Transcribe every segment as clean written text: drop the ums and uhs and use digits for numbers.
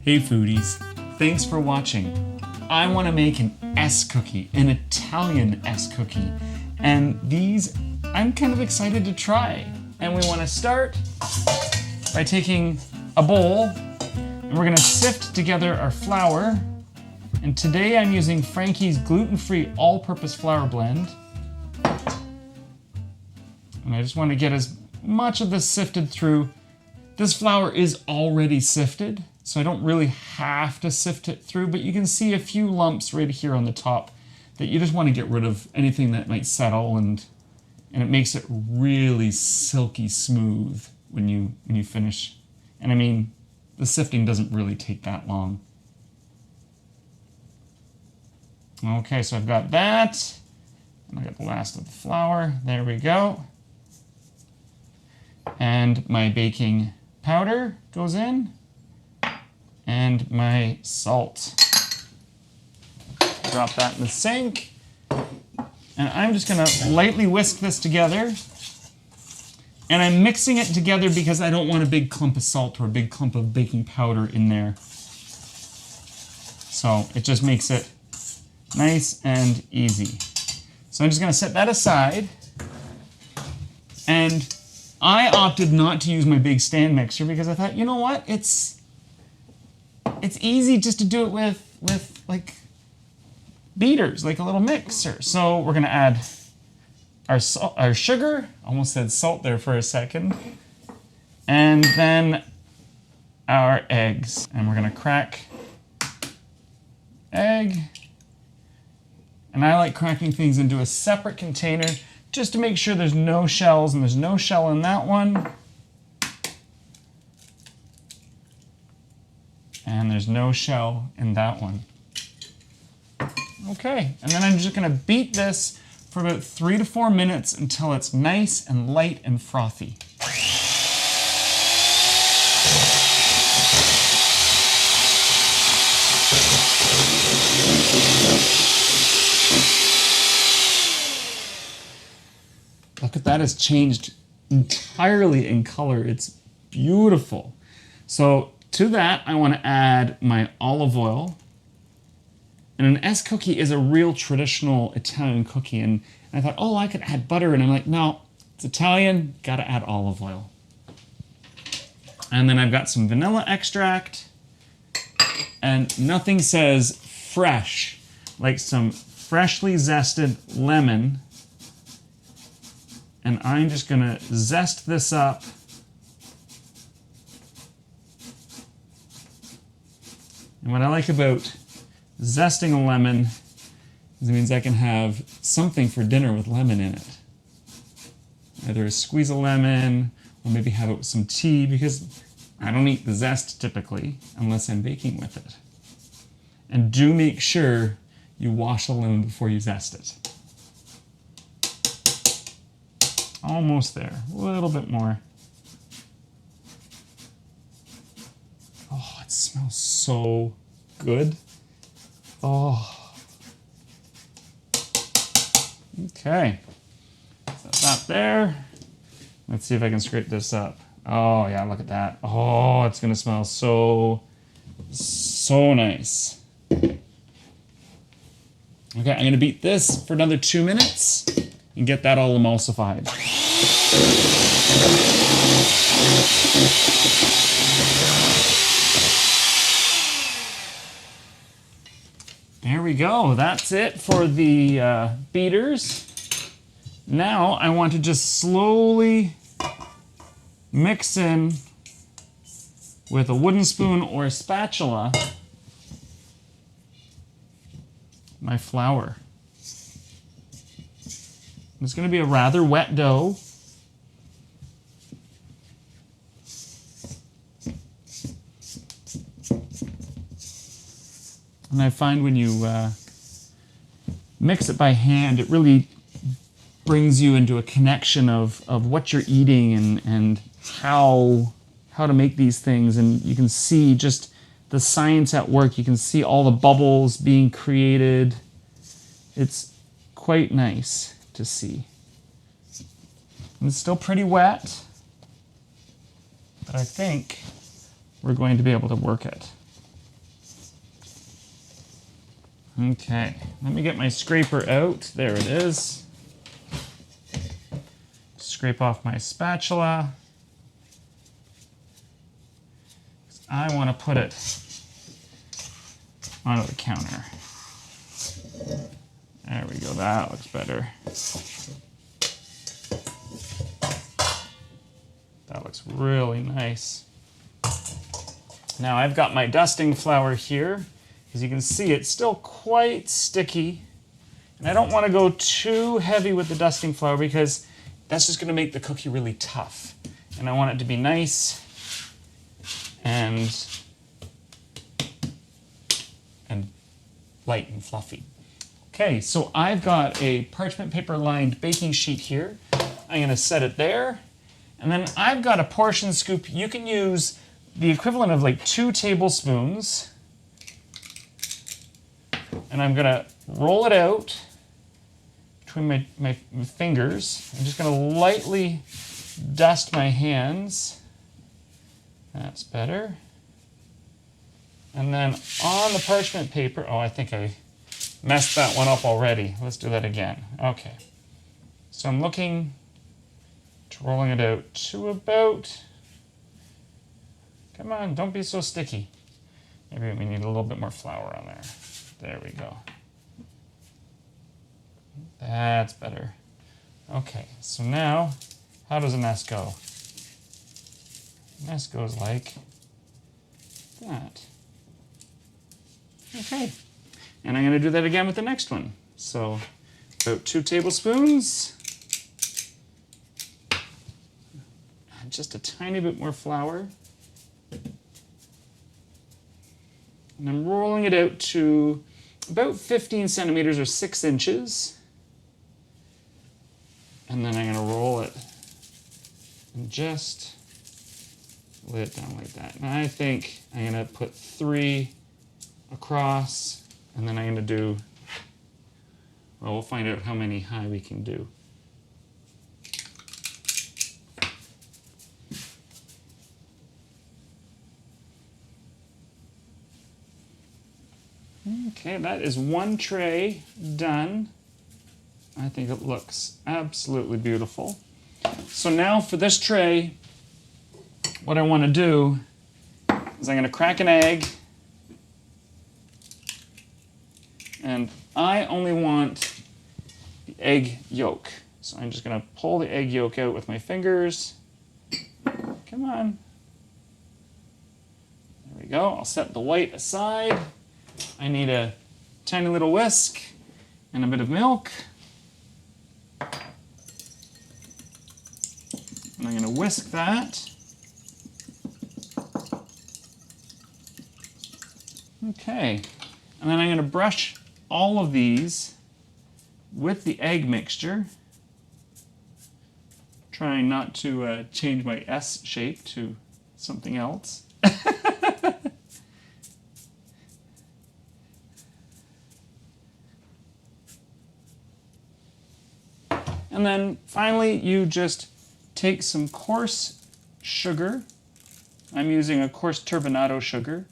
Hey foodies, thanks for watching. I want to make an S cookie, an Italian S cookie, and these I'm kind of excited to try. And we want to start by taking a bowl and we're going to sift together our flour. And today I'm using Frankie's gluten-free all-purpose flour blend. And I just want to get as much of this sifted through. This flour is already sifted, so I don't really have to sift it through, but you can see a few lumps right here on the top that you just want to get rid of anything that might settle, and it makes it really silky smooth when you finish. And I mean, the sifting doesn't really take that long. Okay, so I've got that, and I got the last of the flour. There we go. And my baking powder goes in, and my salt. Drop that in the sink, and I'm just gonna lightly whisk this together. And I'm mixing it together because I don't want a big clump of salt or a big clump of baking powder in there. So it just makes it nice and easy. So I'm just gonna set that aside. And I opted not to use my big stand mixer because I thought, you know what, it's easy just to do it with like beaters, like a little mixer. So we're gonna add our sugar, almost said salt there for a second, and then our eggs. And we're gonna crack egg. And I like cracking things into a separate container just to make sure there's no shells, and there's no shell in that one. And there's no shell in that one. Okay, and then I'm just gonna beat this for about 3 to 4 minutes until it's nice and light and frothy. Look at that, it's changed entirely in color. It's beautiful. So to that, I want to add my olive oil. And an S cookie is a real traditional Italian cookie. And I thought, oh, I could add butter. And I'm like, no, it's Italian, gotta add olive oil. And then I've got some vanilla extract. And nothing says fresh like some freshly zested lemon. And I'm just gonna zest this up. And what I like about zesting a lemon is it means I can have something for dinner with lemon in it. Either a squeeze of lemon, or maybe have it with some tea, because I don't eat the zest typically unless I'm baking with it. And do make sure you wash the lemon before you zest it. Almost there, a little bit more. Oh, it smells so good. Oh. Okay, set that there. Let's see if I can scrape this up. Oh yeah, look at that. Oh, it's gonna smell so nice. Okay, I'm gonna beat this for another 2 minutes and get that all emulsified. There we go, that's it for the beaters. Now I want to just slowly mix in with a wooden spoon or a spatula my flour. It's going to be a rather wet dough. And I find when you mix it by hand, it really brings you into a connection of what you're eating and how to make these things. And you can see just the science at work. You can see all the bubbles being created. It's quite nice to see. And it's still pretty wet, but I think we're going to be able to work it. Okay, let me get my scraper out. There it is. Scrape off my spatula. I want to put it onto the counter. There we go, that looks better. That looks really nice. Now I've got my dusting flour here. As you can see, it's still quite sticky. And I don't want to go too heavy with the dusting flour because that's just going to make the cookie really tough. And I want it to be nice and light and fluffy. Okay, so I've got a parchment paper lined baking sheet here. I'm going to set it there. And then I've got a portion scoop. You can use the equivalent of like 2 tablespoons. And I'm going to roll it out between my fingers. I'm just going to lightly dust my hands. That's better. And then on the parchment paper, oh, I think I messed that one up already. Let's do that again. Okay. So I'm looking to rolling it out to about, come on, don't be so sticky. Maybe we need a little bit more flour on there. There we go. That's better. Okay, so now, how does a nest go? Nest goes like that. Okay, and I'm going to do that again with the next one. So, about 2 tablespoons. Just a tiny bit more flour. And I'm rolling it out to about 15 centimeters or 6 inches. And then I'm going to roll it and just lay it down like that. And I think I'm going to put 3 across, and then I'm going to do, well, we'll find out how many high we can do. Okay, that is 1 tray done. I think it looks absolutely beautiful. So now for this tray, what I want to do is I'm going to crack an egg. And I only want the egg yolk. So I'm just going to pull the egg yolk out with my fingers. Come on. There we go. I'll set the white aside. I need a tiny little whisk and a bit of milk. And I'm going to whisk that. Okay. And then I'm going to brush all of these with the egg mixture, trying not to change my S shape to something else. And then finally, you just take some coarse sugar. I'm using a coarse turbinado sugar.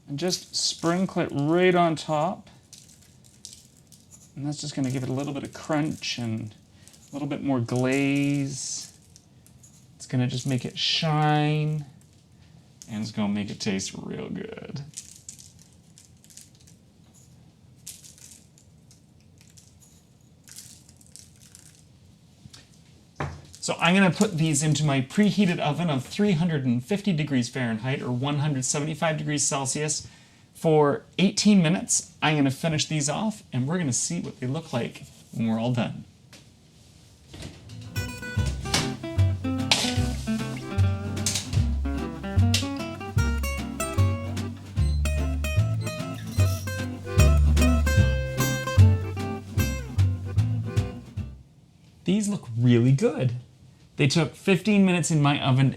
And just sprinkle it right on top. And that's just going to give it a little bit of crunch and a little bit more glaze. It's going to just make it shine. And it's going to make it taste real good. So I'm going to put these into my preheated oven of 350 degrees Fahrenheit or 175 degrees Celsius for 18 minutes. I'm going to finish these off and we're going to see what they look like when we're all done. These look really good. They took 15 minutes in my oven.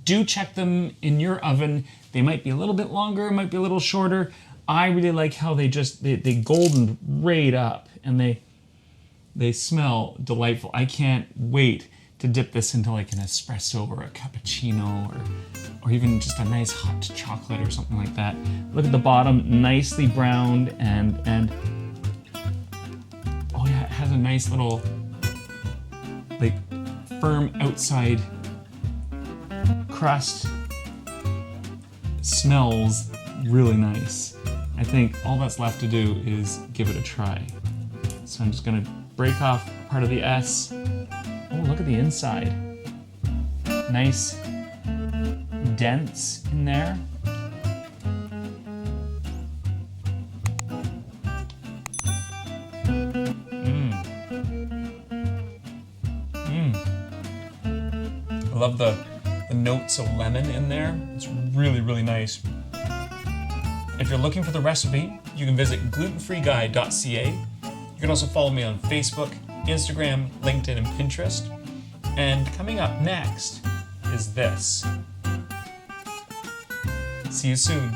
Do check them in your oven. They might be a little bit longer, might be a little shorter. I really like how they golden right up and they smell delightful. I can't wait to dip this into like an espresso or a cappuccino or even just a nice hot chocolate or something like that. Look at the bottom, nicely browned, and oh yeah, it has a nice little like firm outside crust. Smells really nice. I think all that's left to do is give it a try. So I'm just gonna break off part of the S. Oh, look at the inside. Nice, dense in there. I love the notes of lemon in there. It's really, really nice. If you're looking for the recipe, you can visit glutenfreeguy.ca. You can also follow me on Facebook, Instagram, LinkedIn, and Pinterest. And coming up next is this. See you soon.